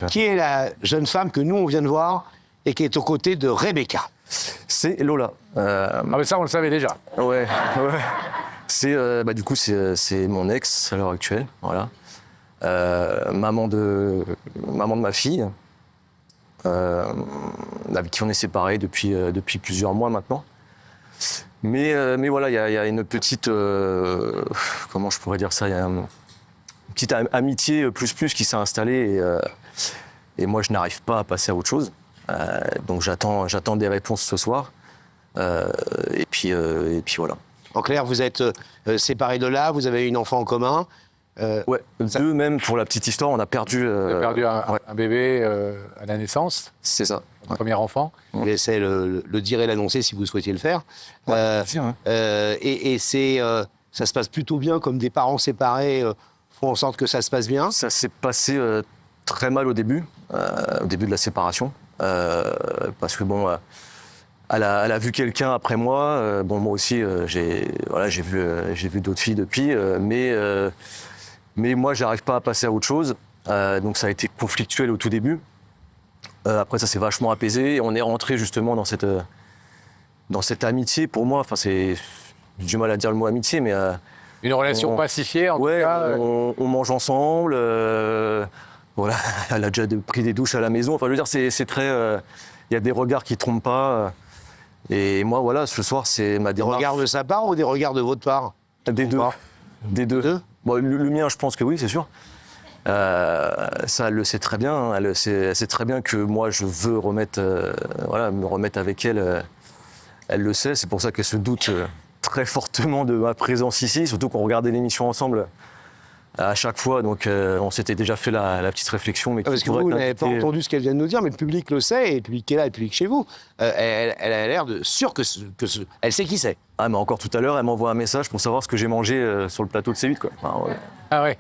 Qui est la jeune femme que nous, on vient de voir et qui est aux côtés de Rebecca? C'est Lola. Ah mais ça, on le savait déjà. Ouais. C'est du coup c'est mon ex à l'heure actuelle, voilà. Maman de ma fille, avec qui on est séparés depuis plusieurs mois maintenant. Mais voilà, il y a une petite, comment je pourrais dire ça, il y a une petite amitié plus qui s'est installée et moi je n'arrive pas à passer à autre chose. Donc j'attends des réponses ce soir. Et puis voilà. En clair, vous êtes séparés de là, vous avez une enfant en commun. Ouais, deux même, pour la petite histoire, on a perdu... un bébé à la naissance, C'est ça. un premier enfant. Je vous laissez le dire et l'annoncer si vous souhaitiez le faire. Bien sûr, hein. Ça se passe plutôt bien, comme des parents séparés font en sorte que ça se passe bien. Ça s'est passé très mal au début de la séparation. Parce que bon, elle a vu quelqu'un après moi. Moi aussi, j'ai vu d'autres filles depuis. Mais moi, j'arrive pas à passer à autre chose. Donc ça a été conflictuel au tout début. Après, ça s'est vachement apaisé. Et on est rentré justement dans cette amitié. Pour moi, j'ai du mal à dire le mot amitié, mais... Une relation pacifiée, en tout cas. on mange ensemble. Voilà, elle a déjà pris des douches à la maison. Enfin, je veux dire, c'est très... Il y a des regards qui ne trompent pas. Et moi, voilà, ce soir, c'est ma Des démarche. regards de sa part ou des regards de votre part? Des deux. Des deux. Bon, le mien, je pense que oui, c'est sûr. Ça, elle le sait très bien. Hein. Elle sait très bien que moi, je veux me remettre avec elle. Elle le sait. C'est pour ça qu'elle se doute très fortement de ma présence ici. Surtout qu'on regardait l'émission ensemble à chaque fois. Donc, on s'était déjà fait la petite réflexion. Mais Parce que vous n'avez pas entendu ce qu'elle vient de nous dire, mais le public le sait, et le public qui est là, et le public chez vous. Elle a l'air sûre elle sait qui c'est. Ah, mais encore tout à l'heure, elle m'envoie un message pour savoir ce que j'ai mangé sur le plateau de C8, quoi. Enfin, ouais. Ah ouais.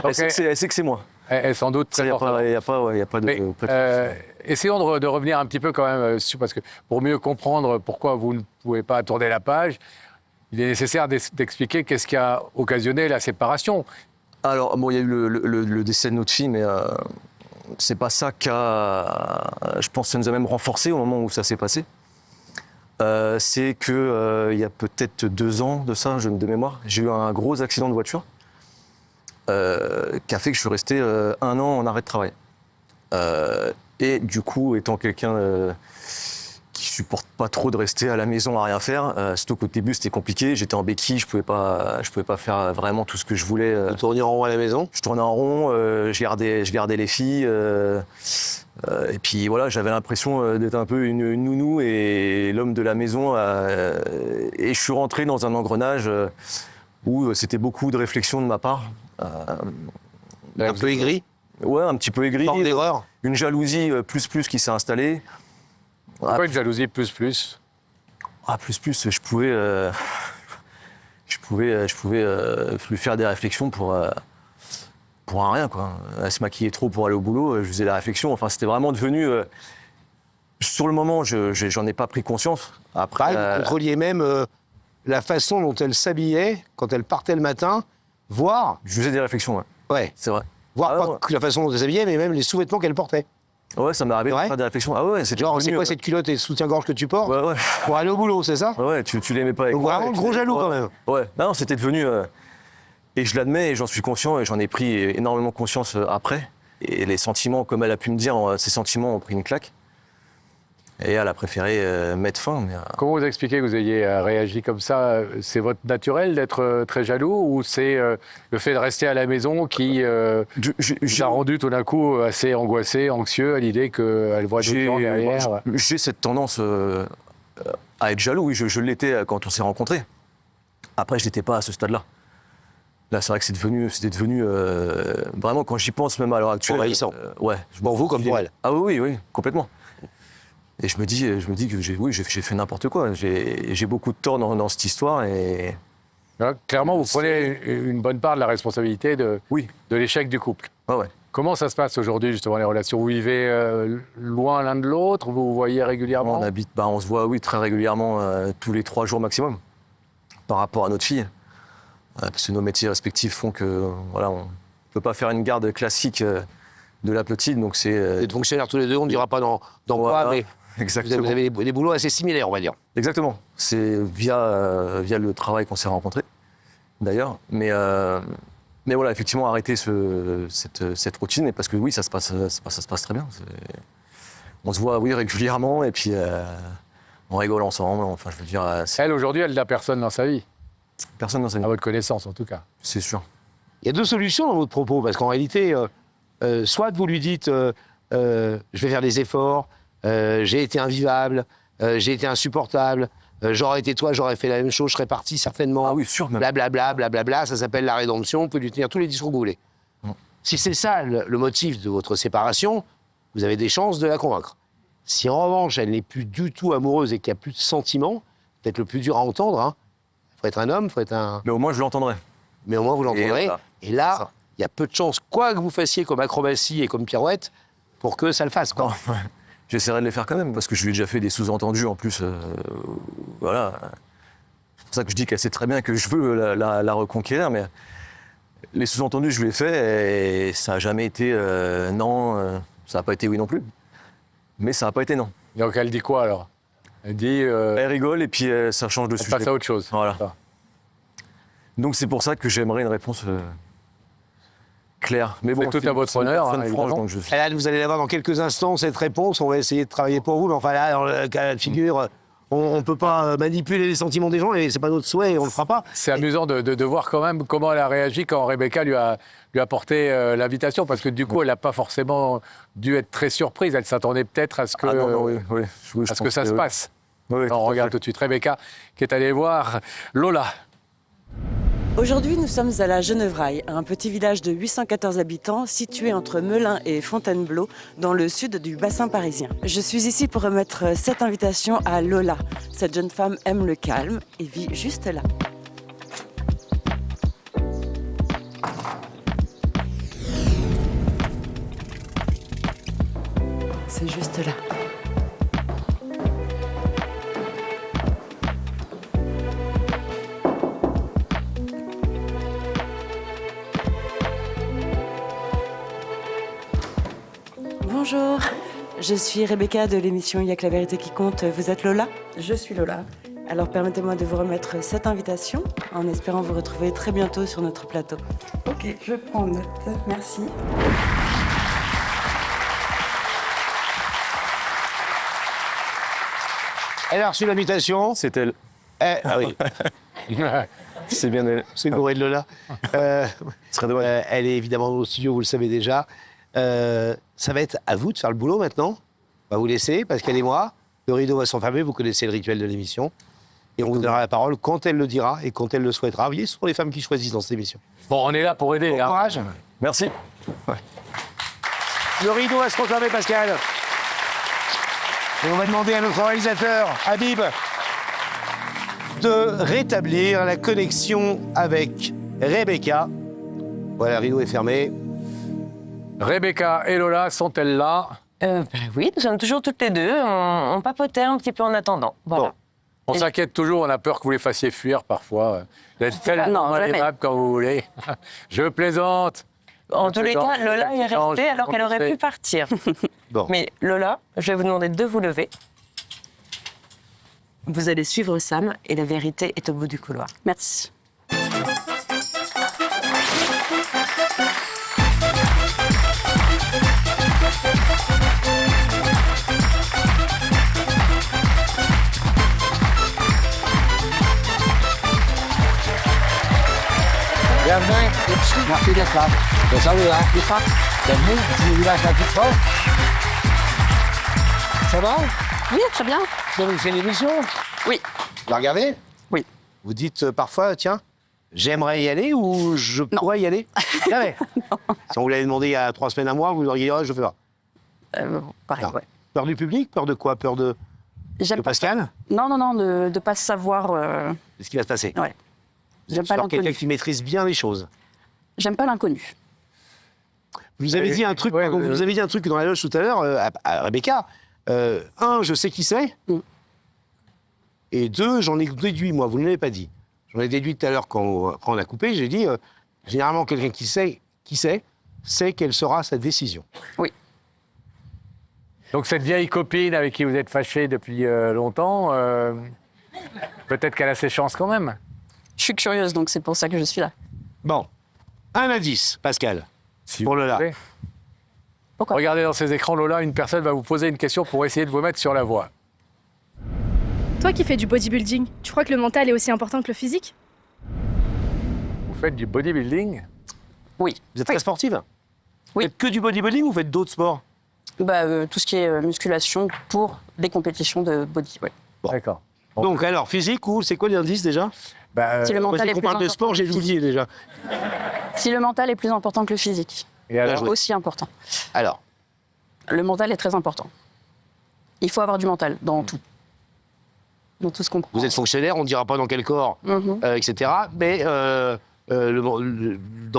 Elle sait que c'est moi. Elle s'en doute très Il n'y fortement. a pas de... Mais, essayons de revenir un petit peu quand même, parce que pour mieux comprendre pourquoi vous ne pouvez pas tourner la page, il est nécessaire d'expliquer qu'est-ce qui a occasionné la séparation. Alors, bon, il y a eu le décès de notre fille, mais c'est pas ça je pense que ça nous a même renforcés au moment où ça s'est passé. C'est que il y a peut-être 2 ans de ça, de mémoire, j'ai eu un gros accident de voiture qui a fait que je suis resté 1 an en arrêt de travail. Et du coup, étant quelqu'un qui supporte pas trop de rester à la maison à rien faire, surtout qu'au début c'était compliqué, j'étais en béquille, je pouvais pas faire vraiment tout ce que je voulais. Vous tournez en rond à la maison? Je tournais en rond, je gardais les filles, et puis voilà, j'avais l'impression d'être un peu une nounou et l'homme de la maison. Et je suis rentré dans un engrenage où c'était beaucoup de réflexion de ma part. Un peu aigri? Ouais, un petit peu aigri. Forme d'erreur? Une jalousie plus qui s'est installée. Pourquoi une jalousie plus? Ah, plus, je pouvais lui faire des réflexions pour un rien, quoi. Elle se maquillait trop pour aller au boulot, je faisais la réflexion. Enfin, c'était vraiment devenu... sur le moment, j'en ai pas pris conscience. Après, Vous contrôliez même la façon dont elle s'habillait quand elle partait le matin, voire... je faisais des réflexions, ouais. Ouais. C'est vrai. Voire Ah, pas ouais. que la façon dont elle s'habillait, mais même les sous-vêtements qu'elle portait. Ouais, ça m'est arrivé de C'est vrai faire des réflexions. Ah ouais, c'est Genre, c'est devenu, quoi cette culotte et ce soutien-gorge que tu portes Ouais. pour aller au boulot, c'est ça? Ouais, tu l'aimais pas avec Donc moi. vraiment et gros jaloux quand même. Ouais, non, c'était devenu... et je l'admets et j'en suis conscient et j'en ai pris énormément conscience après. Et les sentiments, comme elle a pu me dire, ces sentiments ont pris une claque. Et elle a préféré mettre fin. Mais, Comment vous expliquez que vous ayez réagi comme ça? C'est votre naturel d'être très jaloux ou c'est le fait de rester à la maison qui vous a rendu tout d'un coup assez angoissé, anxieux à l'idée qu'elle voit d'autres gens derrière? J'ai cette tendance à être jaloux, oui, je l'étais quand on s'est rencontrés. Après, je n'étais pas à ce stade-là. Là, c'est vrai que c'était devenu vraiment, quand j'y pense, même à l'heure actuelle... Envahissant. Ouais. Pour vous comme pour elle. Ah oui, complètement. Et je me dis que j'ai fait n'importe quoi. J'ai beaucoup de tort dans cette histoire et... Là, clairement, vous prenez une bonne part de la responsabilité de l'échec du couple. Ouais. Comment ça se passe aujourd'hui, justement, les relations? Vous vivez loin l'un de l'autre? Vous vous voyez régulièrement? On se voit, oui, très régulièrement, tous les 3 jours maximum, par rapport à notre fille. Parce que nos métiers respectifs font que, voilà, on ne peut pas faire une garde classique de la petite. Donc c'est Vous êtes fonctionnaires tous les deux, on ne dira pas dans quoi, voilà, mais exactement. vous avez des boulots assez similaires, on va dire. Exactement. C'est via le travail qu'on s'est rencontrés, d'ailleurs. Mais voilà, effectivement, arrêter cette routine, et parce que oui, ça se passe très bien. On se voit, oui, régulièrement, et puis on rigole ensemble. Enfin, je veux dire, Elle, aujourd'hui, elle n'a personne dans sa vie, personne dans sa à vie, votre connaissance en tout cas. c'est sûr. Il y a deux solutions dans votre propos, parce qu'en réalité, soit vous lui dites je vais faire des efforts, j'ai été invivable, j'ai été insupportable, j'aurais été toi, j'aurais fait la même chose, je serais parti certainement. Ah oui, sûr, même. Blablabla, blablabla, ça s'appelle la rédemption, on peut lui tenir tous les discours que vous voulez. Si c'est ça le motif de votre séparation, vous avez des chances de la convaincre. Si en revanche, elle n'est plus du tout amoureuse et qu'il n'y a plus de sentiments, peut-être le plus dur à entendre, hein. Faut être un homme, faut être un... Mais au moins, je l'entendrai. Mais au moins, vous l'entendrez. voilà. Et là, Ça. il y a peu de chances, quoi que vous fassiez comme acrobatie et comme pirouette, pour que ça le fasse, quoi. Non, j'essaierai de les faire quand même, parce que je lui ai déjà fait des sous-entendus en plus. Voilà. C'est pour ça que je dis qu'elle sait très bien que je veux la reconquérir, mais les sous-entendus, je lui ai fait, et ça n'a jamais été non, ça n'a pas été oui non plus. Mais ça n'a pas été non. Donc elle dit quoi alors? Elle dit... Elle rigole, et puis ça change de elle sujet. passe à autre chose. Voilà. Ça. Donc c'est pour ça que j'aimerais une réponse claire. Mais C'est tout à votre honneur, personne hein, franche, évidemment. donc je... Et là, vous allez l'avoir dans quelques instants, cette réponse. On va essayer de travailler pour vous. Mais enfin, là, dans le cas de figure, on ne peut pas manipuler les sentiments des gens et c'est pas notre souhait et on ne le fera pas. C'est amusant de voir quand même comment elle a réagi quand Rebecca lui a porté l'invitation, parce que du coup, elle n'a pas forcément dû être très surprise. Elle s'attendait peut-être à ce que, Ah non, non, oui, oui. Oui, à ce que ça se passe. Oui, oui, Alors, on regarde tout de suite Rebecca qui est allée voir Lola. Aujourd'hui, nous sommes à la Genevraille, un petit village de 814 habitants situé entre Melun et Fontainebleau, dans le sud du bassin parisien. Je suis ici pour remettre cette invitation à Lola. Cette jeune femme aime le calme et vit juste là. C'est juste là. Bonjour, je suis Rebecca de l'émission Il y a que la vérité qui compte. Vous êtes Lola? Je suis Lola. Alors permettez-moi de vous remettre cette invitation en espérant vous retrouver très bientôt sur notre plateau. Ok, je prends note. Merci. Elle a reçu l'invitation. C'est elle. Ah oui, C'est bien elle. c'est bourré de Lola. Ce serait dommage. Elle est évidemment dans le studio, vous le savez déjà. Ça va être à vous de faire le boulot maintenant. On va vous laisser, Pascal et moi. Le rideau va s'enfermer, vous connaissez le rituel de l'émission. Et on vous donnera la parole quand elle le dira et quand elle le souhaitera. Vous voyez, ce sont les femmes qui choisissent dans cette émission. Bon, on est là pour aider. Bon hein. courage. Merci. Le rideau va se refermer, Pascal. Et on va demander à notre réalisateur, Habib, de rétablir la connexion avec Rebecca. Voilà, le rideau est fermé. Rebecca et Lola sont-elles là? Oui, nous sommes toujours toutes les deux. On papotait un petit peu en attendant. Voilà. Bon. On s'inquiète toujours, on a peur que vous les fassiez fuir parfois. Vous êtes tellement non, jamais. aimable quand vous voulez. Je plaisante. En tous les cas, Lola est Change, restée alors qu'elle aurait pu partir. Bon. Mais Lola, je vais vous demander de vous lever. Vous allez suivre Sam et la vérité est au bout du couloir. Merci. Bienvenue. Merci d'être là. Salut, hein. Bienvenue. Je vous lâche un petit peu. Ça va? Oui, très bien. Vous avez une émission? Oui. Vous la regardez? Oui. Vous dites parfois, tiens, j'aimerais y aller ou je pourrais y aller? Jamais. Si on vous l'avait demandé il y a 3 semaines, un mois, vous auriez dit, oh, je fais pas. Pareil, Non. ouais. Peur du public? Peur de quoi? Peur de J'aime pas. Pascal? Non, de ne pas savoir. C'est ce qui va se passer. Ouais. Vous J'aime êtes pas quelqu'un l'inconnu. qui maîtrise bien les choses. J'aime pas l'inconnu. Vous avez dit un truc, ouais, vous avez dit un truc dans la loge tout à l'heure à Rebecca. Je sais qui c'est. Mm. Et 2, j'en ai déduit, moi, vous ne l'avez pas dit. J'en ai déduit tout à l'heure quand on a coupé, j'ai dit, généralement, quelqu'un qui sait, sait quelle sera sa décision. Donc cette vieille copine avec qui vous êtes fâché depuis longtemps, peut-être qu'elle a ses chances quand même. Je suis curieuse, donc c'est pour ça que je suis là. Bon, un indice, Pascal, Si pour vous Lola. voulez. Pourquoi? Regardez dans ces écrans, Lola, une personne va vous poser une question pour essayer de vous mettre sur la voie. Toi qui fais du bodybuilding, tu crois que le mental est aussi important que le physique? Vous faites du bodybuilding? Oui. Vous êtes très sportive? Oui. Vous faites que du bodybuilding ou vous faites d'autres sports? Tout ce qui est musculation pour des compétitions de body, ouais. Bon. D'accord. Bon. Donc alors, physique ou c'est quoi l'indice déjà? Bah, Si le mental est On plus parle de important sport, que j'ai le physique. oublié déjà. Si le mental est plus important que le physique, et alors, joué. aussi important. Alors, Le mental est très important. Il faut avoir du mental dans tout. Dans tout ce qu'on prend. vous êtes fonctionnaire, on ne dira pas dans quel corps, Mhm. etc. Mais dans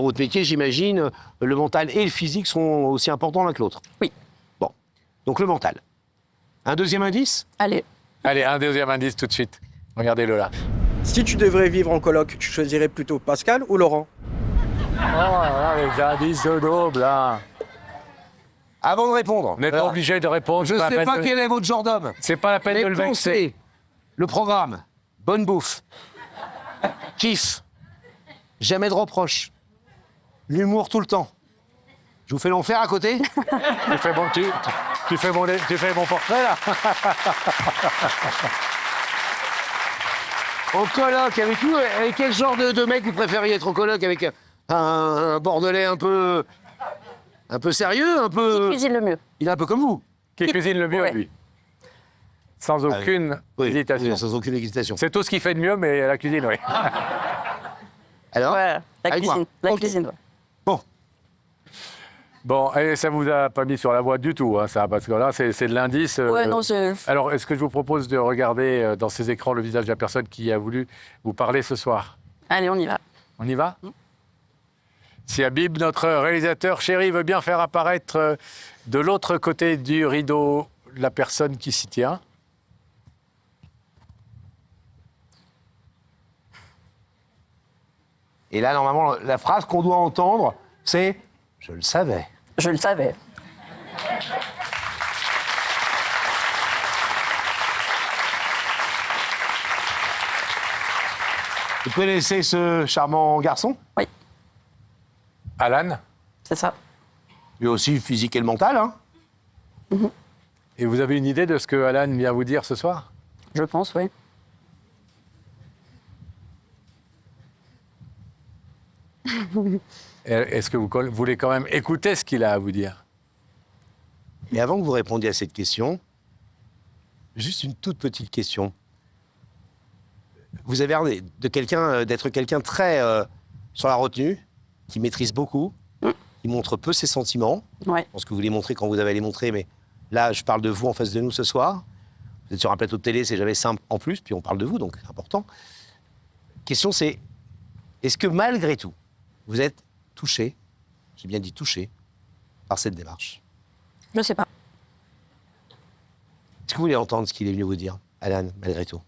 votre métier, j'imagine, le mental et le physique sont aussi importants l'un que l'autre. Oui. Bon, donc le mental. Un deuxième indice? Allez, allez, un deuxième indice tout de suite. Regardez Lola. Si tu devrais vivre en coloc, tu choisirais plutôt Pascal ou Laurent? Oh là, les indices de l'aube, là. Avant de répondre, Vous n'êtes pas alors, obligé de répondre. je c'est ne sais la peine pas de- quel est votre genre d'homme. C'est pas la peine de Mais le vexer. pensez, le programme, bonne bouffe, kiff, jamais de reproches, l'humour tout le temps. Je vous fais l'enfer à côté? Tu fais mon portrait, là? En coloc, avec vous, avec quel genre de mec vous préfériez être en coloc? Avec un bordelais un peu sérieux, un qui peu... cuisine le mieux? Il est un peu comme vous. Qui cuisine le mieux, Ouais. lui? Sans aucune hésitation. Sans aucune hésitation. C'est tout ce qu'il fait de mieux, mais la cuisine, oui. Alors, Ouais, la avec moi. cuisine. La Ok. cuisine, ouais. Bon, Bon, et ça vous a pas mis sur la voie du tout, hein, ça, parce que là, c'est de l'indice. Ouais, non, c'est... Alors, est-ce que je vous propose de regarder dans ces écrans le visage de la personne qui a voulu vous parler ce soir? Allez, on y va. On y va? Si Habib, notre réalisateur chéri, veut bien faire apparaître de l'autre côté du rideau la personne qui s'y tient. et là, normalement, la phrase qu'on doit entendre, c'est « Je le savais Je le savais. ». Vous connaissez ce charmant garçon? Oui, Alan, c'est ça. Lui aussi, physique et le mental, hein? et vous avez une idée de ce que Alan vient vous dire ce soir? Je pense, oui. Est-ce que vous voulez quand même écouter ce qu'il a à vous dire? Et avant que vous répondiez à cette question, juste une toute petite question. Vous avez l'air d'être quelqu'un très sur la retenue, qui maîtrise beaucoup, qui montre peu ses sentiments. Ouais. Je pense que vous les montrez quand vous avez les montrer, mais là, je parle de vous en face de nous ce soir. Vous êtes sur un plateau de télé, c'est jamais simple en plus, puis on parle de vous, donc c'est important. Question, c'est, est-ce que malgré tout, vous êtes touché, j'ai bien dit touché, par cette démarche? Je sais pas. Est-ce que vous voulez entendre ce qu'il est venu vous dire, Alan, malgré tout?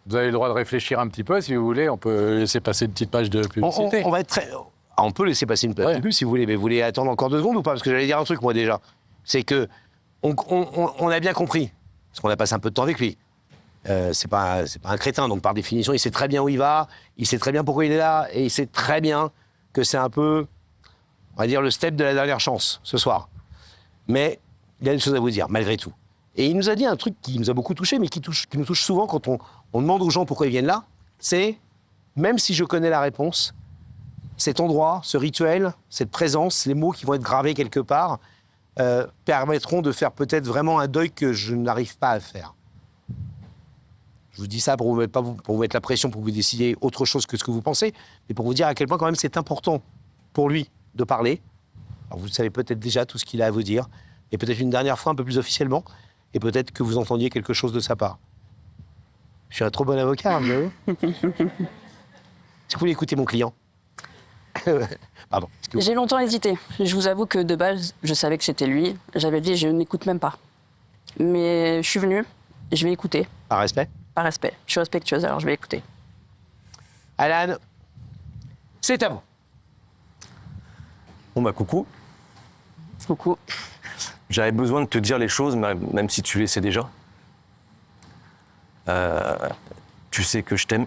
Vous avez le droit de réfléchir un petit peu, si vous voulez. On peut laisser passer une petite page de publicité. On va être très... Ah, on peut laisser passer une petite pub si vous voulez, mais vous voulez attendre encore 2 secondes ou pas? Parce que j'allais dire un truc, moi, déjà. C'est que on a bien compris, parce qu'on a passé un peu de temps avec lui. C'est pas un crétin, donc par définition, il sait très bien où il va, il sait très bien pourquoi il est là, et il sait très bien que c'est un peu, on va dire, le step de la dernière chance, ce soir. Mais il a des choses à vous dire, malgré tout. Et il nous a dit un truc qui nous a beaucoup touché, mais qui nous touche souvent quand on demande aux gens pourquoi ils viennent là, c'est, même si je connais la réponse, cet endroit, ce rituel, cette présence, les mots qui vont être gravés quelque part, permettront de faire peut-être vraiment un deuil que je n'arrive pas à faire. Je vous dis ça pour vous mettre la pression, pour que vous décidiez autre chose que ce que vous pensez, mais pour vous dire à quel point quand même c'est important pour lui de parler. Alors vous savez peut-être déjà tout ce qu'il a à vous dire, et peut-être une dernière fois un peu plus officiellement, et peut-être que vous entendiez quelque chose de sa part. Je suis un trop bon avocat, vous savez. Est-ce que vous voulez écouter mon client? Pardon. J'ai longtemps hésité. Je vous avoue que de base, je savais que c'était lui. J'avais dit, je n'écoute même pas. Mais je suis venue, je vais écouter, Par respect. par respect. Je suis respectueuse, alors je vais écouter. Alan, c'est à vous. Bon bah coucou. Coucou. J'avais besoin de te dire les choses, même si tu les sais déjà. Tu sais que je t'aime.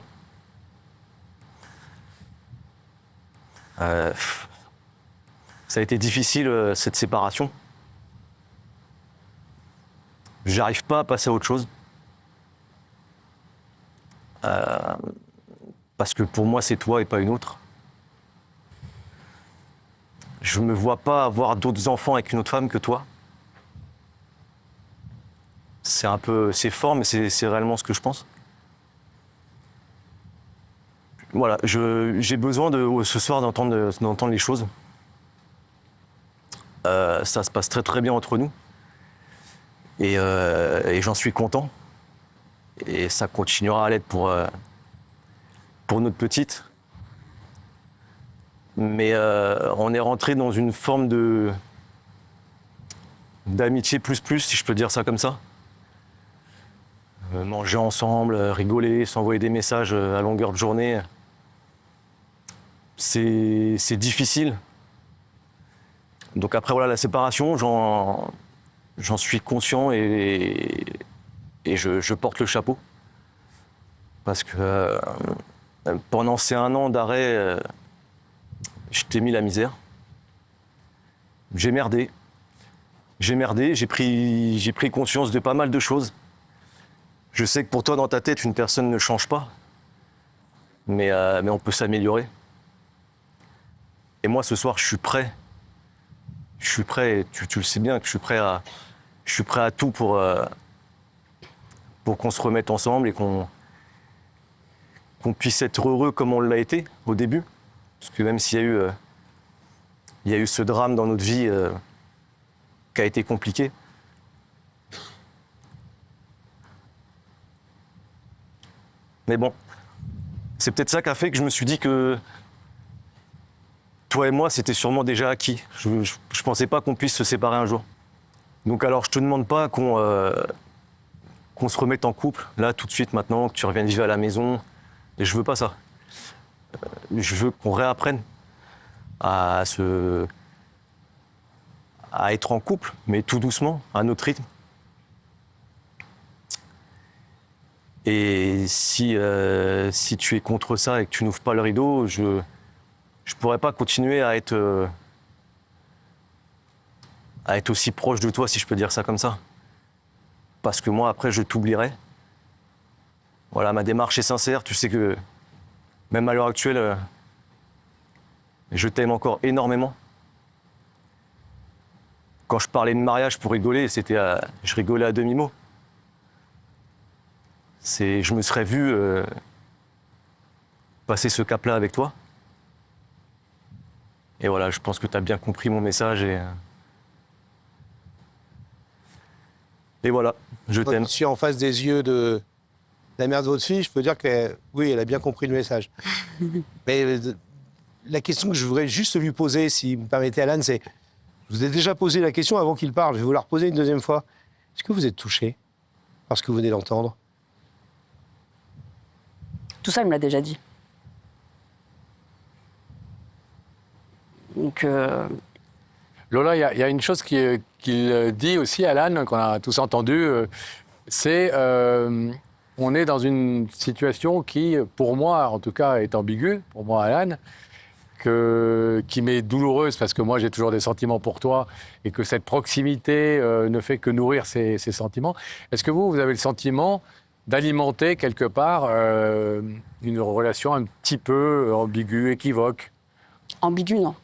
Ça a été difficile, cette séparation. J'arrive pas à passer à autre chose. Parce que pour moi, c'est toi et pas une autre. Je me vois pas avoir d'autres enfants avec une autre femme que toi. C'est fort, mais c'est réellement ce que je pense. Voilà, j'ai besoin ce soir d'entendre les choses. Ça se passe très très bien entre nous. Et j'en suis content. Et ça continuera à l'être pour notre petite. Mais on est rentré dans une forme d'amitié plus, si je peux dire ça comme ça. Manger ensemble, rigoler, s'envoyer des messages à longueur de journée. C'est difficile. Donc après, voilà, la séparation, j'en suis conscient et je porte le chapeau. Parce que pendant ces 1 an d'arrêt, je t'ai mis la misère. J'ai merdé. J'ai pris conscience de pas mal de choses. Je sais que pour toi, dans ta tête, une personne ne change pas. Mais on peut s'améliorer. Et moi, ce soir, je suis prêt. Je suis prêt, tu le sais bien, que je suis prêt à tout pour qu'on se remette ensemble et qu'on puisse être heureux comme on l'a été au début. Parce que même s'il y a eu ce drame dans notre vie qui a été compliqué. Mais bon, c'est peut-être ça qui a fait que je me suis dit que toi et moi, c'était sûrement déjà acquis. Je pensais pas qu'on puisse se séparer un jour. Donc alors, je te demande pas qu'on se remette en couple, là, tout de suite, maintenant, que tu reviennes vivre à la maison. Et je veux pas ça. Je veux qu'on réapprenne à être en couple, mais tout doucement, à notre rythme. Et si tu es contre ça et que tu n'ouvres pas le rideau, je pourrais pas continuer à être aussi proche de toi, si je peux dire ça comme ça. Parce que moi, après, je t'oublierai. Voilà, ma démarche est sincère. Tu sais que, même à l'heure actuelle, je t'aime encore énormément. Quand je parlais de mariage pour rigoler, je rigolais à demi-mot. Je me serais vu passer ce cap-là avec toi. Et voilà, je pense que tu as bien compris mon message et voilà, je Quand t'aime. je suis en face des yeux de la mère de votre fille, je peux dire que oui, elle a bien compris le message. Mais la question que je voudrais juste lui poser, si vous me permettez, Alan, c'est... Je vous ai déjà posé la question avant qu'il parle, je vais vous la reposer une deuxième fois. Est-ce que vous êtes touché par ce que vous venez d'entendre? Tout ça, il me l'a déjà dit. Donc, Lola, il y a une chose qu'il dit aussi, Alan, qu'on a tous entendu, c'est on est dans une situation qui, pour moi, en tout cas, est ambiguë, pour moi, Alan, qui m'est douloureuse parce que moi, j'ai toujours des sentiments pour toi et que cette proximité ne fait que nourrir ces sentiments. Est-ce que vous avez le sentiment d'alimenter quelque part une relation un petit peu ambiguë, équivoque? ambigu, non.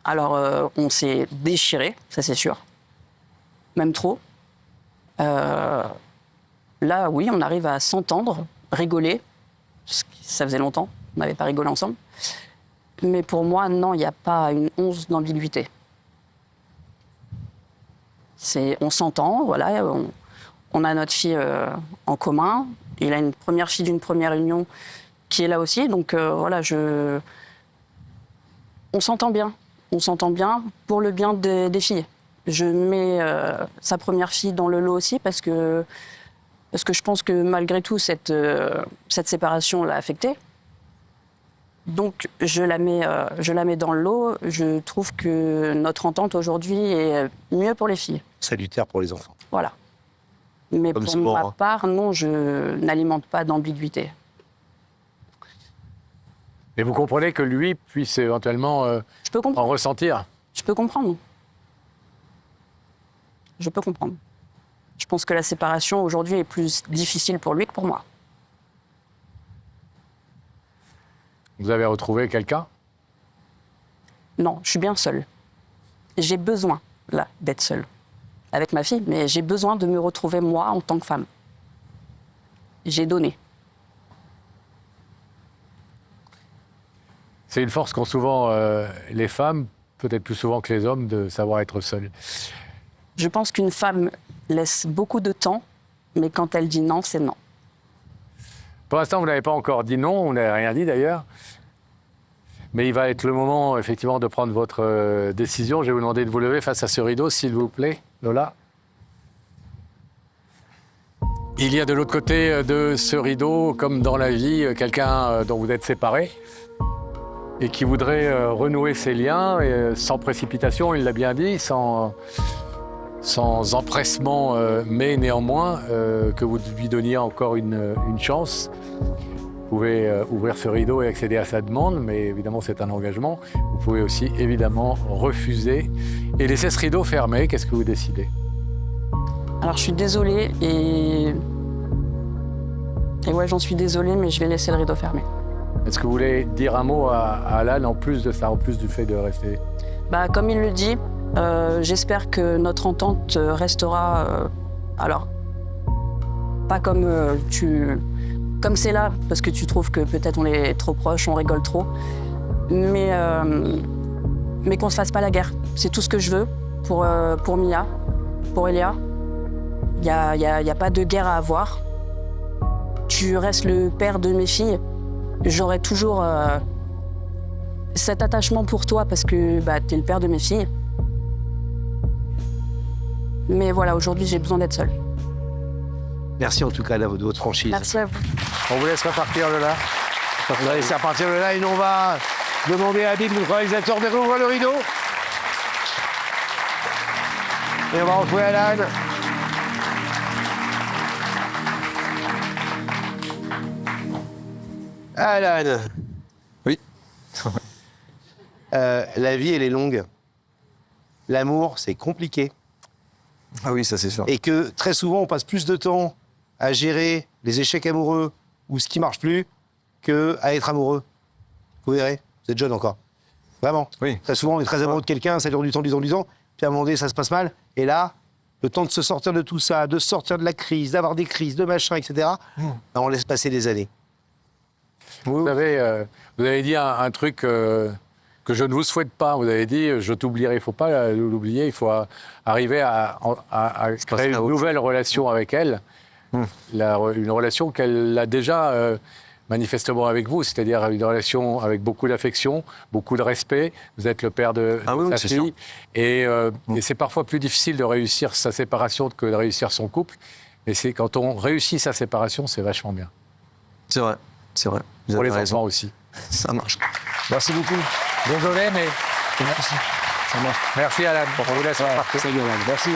Alors, on s'est déchiré, ça c'est sûr. Même trop. Là, oui, on arrive à s'entendre, rigoler. Ça faisait longtemps, on n'avait pas rigolé ensemble. Mais pour moi, non, il n'y a pas une once d'ambiguïté. On s'entend, voilà, on a notre fille en commun. Il a une première fille d'une première union qui est là aussi. Donc voilà, on s'entend bien. On s'entend bien pour le bien des filles. Je mets sa première fille dans le lot aussi parce que je pense que malgré tout, cette séparation l'a affectée. Donc je la mets dans le lot. Je trouve que notre entente aujourd'hui est mieux pour les filles. Salutaire pour les enfants. Voilà. Mais Comme pour sport, ma hein. part, non, je n'alimente pas d'ambiguïté. Et vous comprenez que lui puisse éventuellement Je peux en comprendre. ressentir. Je peux comprendre. Je peux comprendre. Je pense que la séparation aujourd'hui est plus difficile pour lui que pour moi. Vous avez retrouvé quelqu'un? Non, je suis bien seule. J'ai besoin, là, d'être seule. Avec ma fille, mais j'ai besoin de me retrouver moi en tant que femme. J'ai donné. C'est une force qu'ont souvent les femmes, peut-être plus souvent que les hommes, de savoir être seules. Je pense qu'une femme laisse beaucoup de temps, mais quand elle dit non, c'est non. Pour l'instant, vous n'avez pas encore dit non, vous n'avez rien dit d'ailleurs. Mais il va être le moment, effectivement, de prendre votre décision. Je vais vous demander de vous lever face à ce rideau, s'il vous plaît, Lola. Il y a de l'autre côté de ce rideau, comme dans la vie, quelqu'un dont vous êtes séparés et qui voudrait renouer ses liens sans précipitation, il l'a bien dit, sans empressement, mais néanmoins que vous lui donniez encore une chance. Vous pouvez ouvrir ce rideau et accéder à sa demande, mais évidemment c'est un engagement. Vous pouvez aussi évidemment refuser et laisser ce rideau fermé. Qu'est-ce que vous décidez? Alors je suis désolée et ouais, j'en suis désolée, mais je vais laisser le rideau fermé. Est-ce que vous voulez dire un mot à Alan en plus de ça, en plus du fait de rester? Bah, comme il le dit, j'espère que notre entente restera. Alors, pas comme comme c'est là, parce que tu trouves que peut-être on est trop proches, on rigole trop, mais qu'on se fasse pas la guerre. C'est tout ce que je veux pour Mia, pour Elia. Il y a pas de guerre à avoir. Tu restes le père de mes filles. J'aurai toujours cet attachement pour toi parce que t'es le père de mes filles. Mais voilà, aujourd'hui, j'ai besoin d'être seule. Merci en tout cas de votre franchise. Merci à vous. On vous laisse repartir, Lola. On va laisser partir de là et nous on va demander à Bill, notre réalisateur, de rouvrir le rideau. Et on va retrouver Alan. Alan. Oui. La vie, elle est longue. L'amour, c'est compliqué. Ah oui, ça c'est sûr. Et que très souvent, on passe plus de temps à gérer les échecs amoureux ou ce qui marche plus qu'à être amoureux. Vous verrez, vous êtes jeune encore. Vraiment. Oui. Très souvent, on est très amoureux de quelqu'un, ça dure du temps, puis à un moment donné, ça se passe mal. Et là, le temps de se sortir de tout ça, de sortir de la crise, d'avoir des crises, de machin, etc., on laisse passer des années. Vous avez dit un truc que je ne vous souhaite pas. Vous avez dit, je t'oublierai. Il ne faut pas l'oublier. Il faut arriver à créer une nouvelle relation avec elle. Une relation qu'elle a déjà manifestement avec vous, c'est-à-dire une relation avec beaucoup d'affection, beaucoup de respect. Vous êtes le père de sa fille. Et c'est parfois plus difficile de réussir sa séparation que de réussir son couple. Mais c'est quand on réussit sa séparation, c'est vachement bien. C'est vrai, c'est vrai. Vous Pour avez les raison. enfants aussi. Ça marche. Merci beaucoup. Désolé, mais Merci. Ça marche. merci Alan. On vous laisse repartir. Salut Alan. Merci.